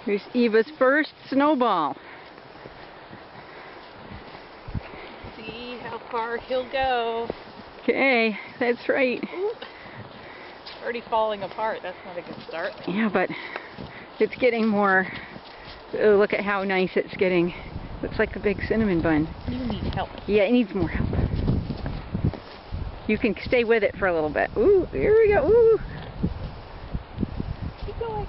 Here's Eva's first snowball. See how far he'll go. Okay, that's right. Ooh. It's already falling apart. That's not a good start. Yeah, but it's getting more. Oh, look at how nice it's getting. Looks like a big cinnamon bun. You need help. Yeah, it needs more help. You can stay with it for a little bit. Ooh, here we go. Ooh. Keep going.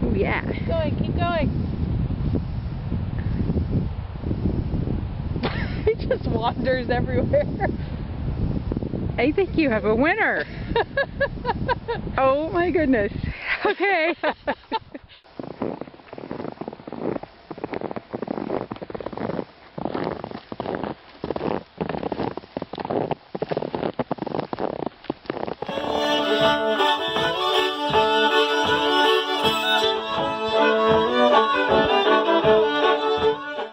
Ooh, yeah. Keep going, keep going. He just wanders everywhere. I think you have a winner. Oh my goodness. Okay.